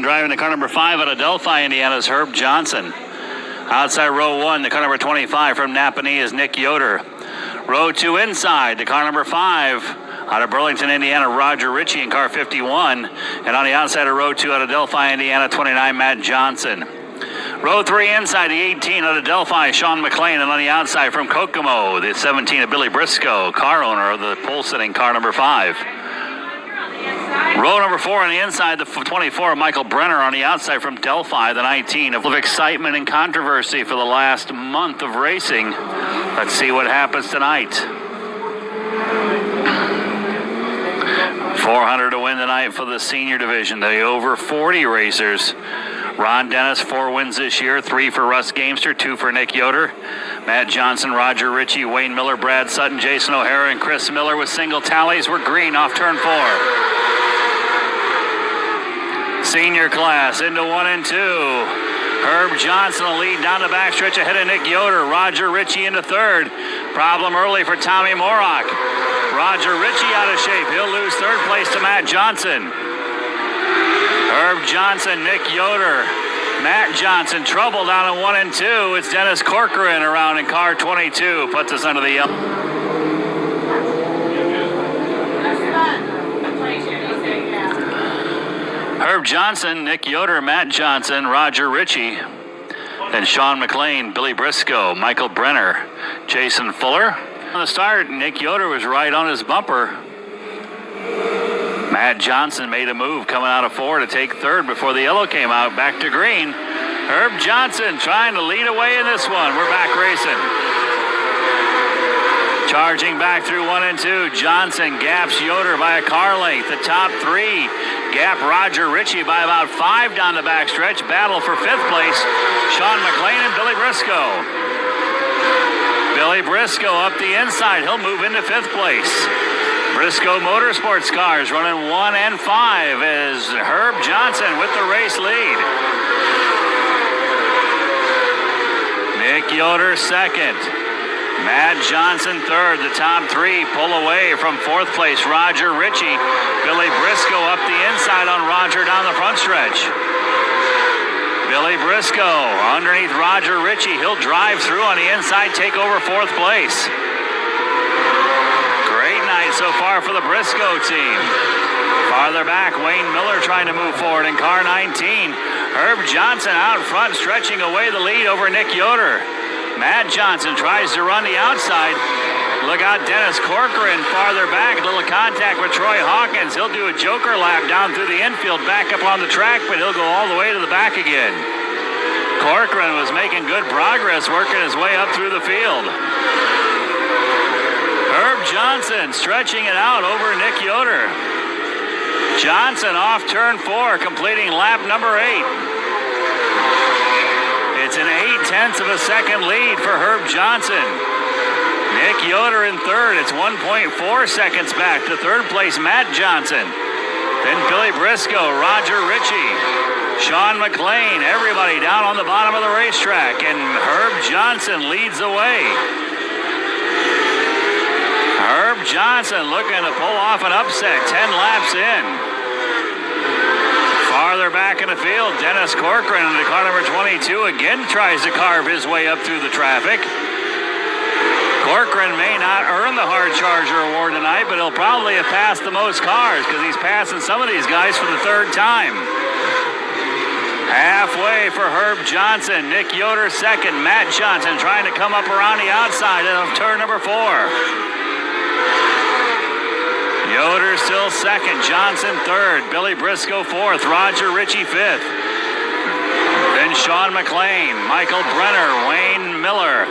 driving the car number 5 out of Delphi, Indiana's Herb Johnson. Outside row 1, the car number 25 from Napanee is Nick Yoder. Row 2 inside, the car number 5 out of Burlington, Indiana, Roger Ritchie in car 51. And on the outside of row 2 out of Delphi, Indiana, 29, Matt Johnson. Row 3 inside, the 18 out of Delphi, Sean McLean. And on the outside from Kokomo, the 17 of Billy Briscoe, car owner of the pole-sitting car number 5. Row number 4 on the inside, the 24, Michael Brenner. On the outside from Delphi, the 19 of excitement and controversy for the last month of racing. Let's see what happens tonight. 400 to win tonight for the senior division. The over 40 racers. Ron Dennis, 4 wins this year, 3 for Russ Gamester, 2 for Nick Yoder. Matt Johnson, Roger Ritchie, Wayne Miller, Brad Sutton, Jason O'Hara, and Chris Miller with single tallies were green off turn 4. Senior class into 1 and 2. Herb Johnson will lead down the backstretch ahead of Nick Yoder. Roger Ritchie into 3rd. Problem early for Tommy Morak. Roger Ritchie out of shape. He'll lose 3rd place to Matt Johnson. Herb Johnson, Nick Yoder, Matt Johnson, trouble down in 1 and 2. It's Dennis Corcoran around in car 22. Puts us under the yellow. Herb Johnson, Nick Yoder, Matt Johnson, Roger Ritchie, then Sean McLean, Billy Briscoe, Michael Brenner, Jason Fuller. On the start, Nick Yoder was right on his bumper. Matt Johnson made a move coming out of 4 to take 3rd before the yellow came out. Back to green. Herb Johnson trying to lead away in this one. We're back racing. Charging back through 1 and 2. Johnson gaps Yoder by a car length. The top 3 gap Roger Ritchie by about 5 down the backstretch. Battle for 5th place. Sean McLean and Billy Briscoe. Billy Briscoe up the inside. He'll move into 5th place. Briscoe Motorsports cars running 1 and 5 as Herb Johnson with the race lead. Nick Yoder 2nd. Matt Johnson 3rd. The top 3 pull away from 4th place. Roger Ritchie. Billy Briscoe up the inside on Roger down the front stretch. Billy Briscoe underneath Roger Ritchie. He'll drive through on the inside, take over 4th place. So far for the Briscoe team. Farther back, Wayne Miller trying to move forward in car 19. Herb Johnson out front, stretching away the lead over Nick Yoder. Matt Johnson tries to run the outside. Look out, Dennis Corcoran farther back. A little contact with Troy Hawkins. He'll do a joker lap down through the infield, back up on the track, but he'll go all the way to the back again. Corcoran was making good progress, working his way up through the field. Herb Johnson stretching it out over Nick Yoder. Johnson off turn 4, completing lap number 8. It's an 0.8 of a second lead for Herb Johnson. Nick Yoder in 3rd. It's 1.4 seconds back to 3rd place Matt Johnson. Then Billy Briscoe, Roger Ritchie, Sean McLean, everybody down on the bottom of the racetrack, and Herb Johnson leads the way. Herb Johnson looking to pull off an upset, 10 laps in. Farther back in the field, Dennis Corcoran in the car number 22 again tries to carve his way up through the traffic. Corcoran may not earn the Hard Charger Award tonight, but he'll probably have passed the most cars because he's passing some of these guys for the 3rd time. Halfway for Herb Johnson, Nick Yoder 2nd, Matt Johnson trying to come up around the outside of turn number 4. Yoder still 2nd, Johnson 3rd, Billy Briscoe 4th, Roger Ritchie 5th. Then Sean McLean, Michael Brenner, Wayne Miller,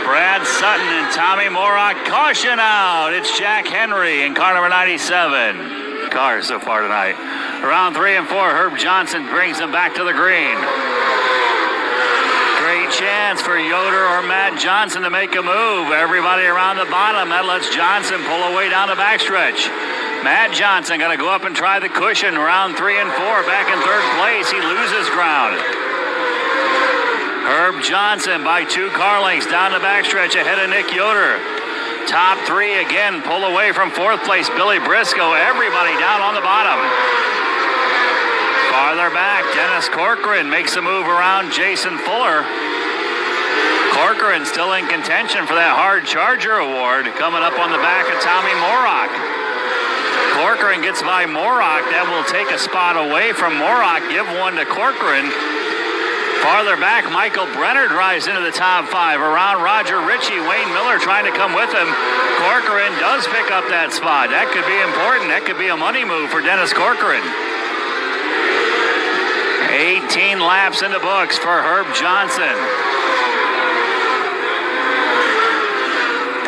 Brad Sutton, and Tommy Morak. Caution out. It's Jack Henry in car number 97. Cars so far tonight. Around 3 and 4, Herb Johnson brings them back to the green. Great chance for Yoder or Matt Johnson to make a move. Everybody around the bottom. That lets Johnson pull away down the backstretch. Matt Johnson going to go up and try the cushion. Round 3 and 4. Back in 3rd place. He loses ground. Herb Johnson by 2 car lengths down the backstretch ahead of Nick Yoder. Top 3 again. Pull away from 4th place. Billy Briscoe. Everybody down on the bottom. Farther back, Dennis Corcoran makes a move around Jason Fuller. Corcoran still in contention for that Hard Charger award, coming up on the back of Tommy Morrock. Corcoran gets by Morrock. That will take a spot away from Morrock, give one to Corcoran. Farther back, Michael Brenner drives into the top 5. Around Roger Ritchie, Wayne Miller trying to come with him. Corcoran does pick up that spot. That could be important. That could be a money move for Dennis Corcoran. 18 laps in the books for Herb Johnson.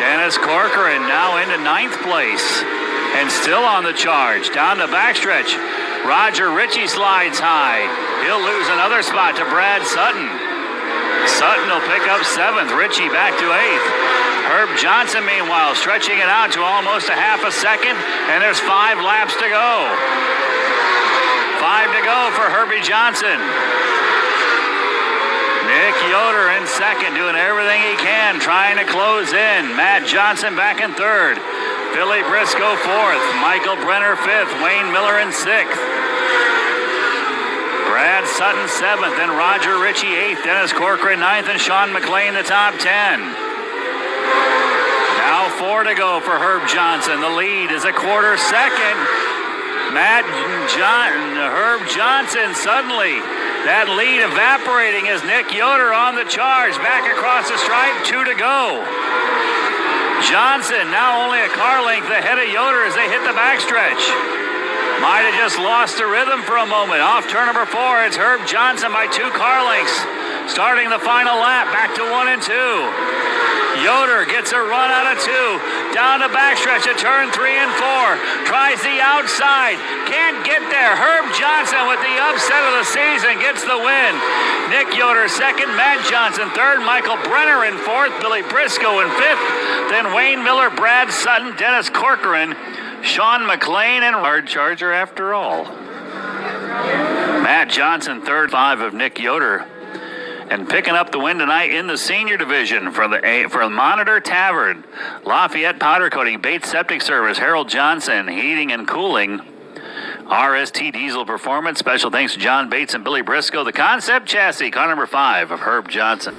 Dennis Corcoran now into 9th place and still on the charge. Down the backstretch, Roger Ritchie slides high. He'll lose another spot to Brad Sutton. Sutton will pick up 7th. Ritchie back to 8th. Herb Johnson, meanwhile, stretching it out to almost a half a second, and there's 5 laps to go. 5 to go for Herbie Johnson. Nick Yoder in 2nd, doing everything he can, trying to close in. Matt Johnson back in 3rd. Billy Briscoe 4th. Michael Brenner 5th. Wayne Miller in 6th. Brad Sutton 7th, and Roger Ritchie 8th. Dennis Corcoran 9th, and Sean McLean the top 10. Now 4 to go for Herb Johnson. The lead is a quarter second. Herb Johnson suddenly, that lead evaporating as Nick Yoder on the charge. Back across the stripe, 2 to go. Johnson now only a car length ahead of Yoder as they hit the backstretch. Might have just lost the rhythm for a moment. Off turn number 4, it's Herb Johnson by 2 car lengths. Starting the final lap, back to 1 and 2. Yoder gets a run out of 2. Down the backstretch at turn 3 and 4. Tries the outside. Can't get there. Herb Johnson with the upset of the season gets the win. Nick Yoder 2nd. Matt Johnson 3rd. Michael Brenner in 4th. Billy Briscoe in 5th. Then Wayne Miller, Brad Sutton, Dennis Corcoran, Sean McLean, and Hard Charger after all. Matt Johnson 3rd, 5 of Nick Yoder. And picking up the win tonight in the senior division for Monitor Tavern, Lafayette Powder Coating, Bates Septic Service, Harold Johnson, Heating and Cooling, RST Diesel Performance. Special thanks to John Bates and Billy Briscoe. The Concept Chassis, car number 5 of Herb Johnson.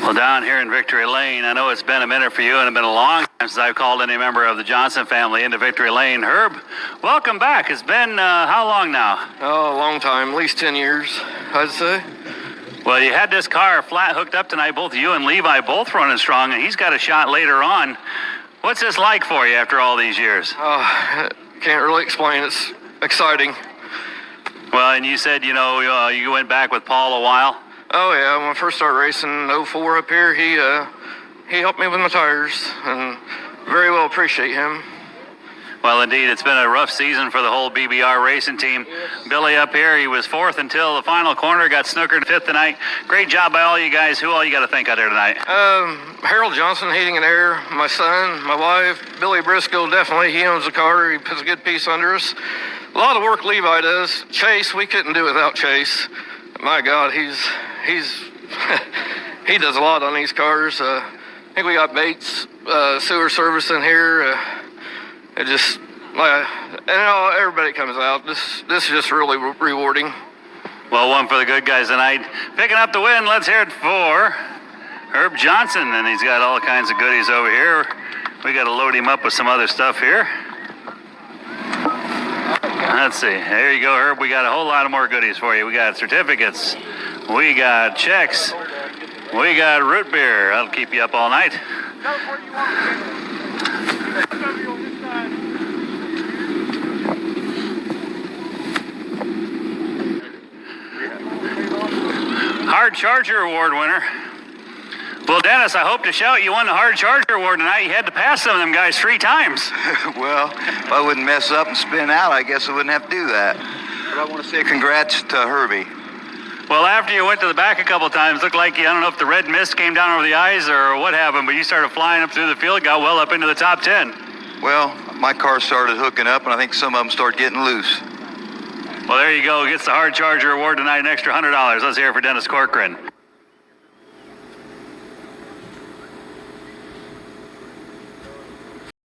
Well, down here in Victory Lane, I know it's been a minute for you, and it's been a long time since I've called any member of the Johnson family into Victory Lane. Herb, welcome back. It's been how long now? Oh, a long time, at least 10 years, I'd say. Well, you had this car flat hooked up tonight, both you and Levi both running strong, and he's got a shot later on. What's this like for you after all these years? Can't really explain. It's exciting. Well, and you said, you went back with Paul a while. Oh, yeah, when I first started racing in 04 up here, he helped me with my tires, and very well appreciate him. Well, indeed, it's been a rough season for the whole BBR racing team. Billy up here, he was 4th until the final corner, got snookered 5th tonight. Great job by all you guys. Who all you got to thank out there tonight? Harold Johnson, Heating and Air, my son, my wife, Billy Briscoe, definitely. He owns the car. He puts a good piece under us. A lot of work Levi does. Chase, we couldn't do without Chase. My God, he does a lot on these cars. I think we got Bates sewer service in here. It just, everybody comes out. This is just really rewarding. Well, one for the good guys tonight. Picking up the win, let's hear it for Herb Johnson, and he's got all kinds of goodies over here. We got to load him up with some other stuff here. Let's see. There you go, Herb. We got a whole lot of more goodies for you. We got certificates. We got checks. We got root beer. That'll keep you up all night. Hard Charger Award winner. Well, Dennis, I hope to shout you won the Hard Charger Award tonight. You had to pass some of them guys 3 times. Well, if I wouldn't mess up and spin out, I guess I wouldn't have to do that. But I want to say congrats to Herbie. Well, after you went to the back a couple times, looked like I don't know if the red mist came down over the eyes or what happened, but you started flying up through the field, got well up into the top 10. Well, my car started hooking up, and I think some of them started getting loose. Well, there you go. Gets the Hard Charger Award tonight, an extra $100. Let's hear it for Dennis Corcoran.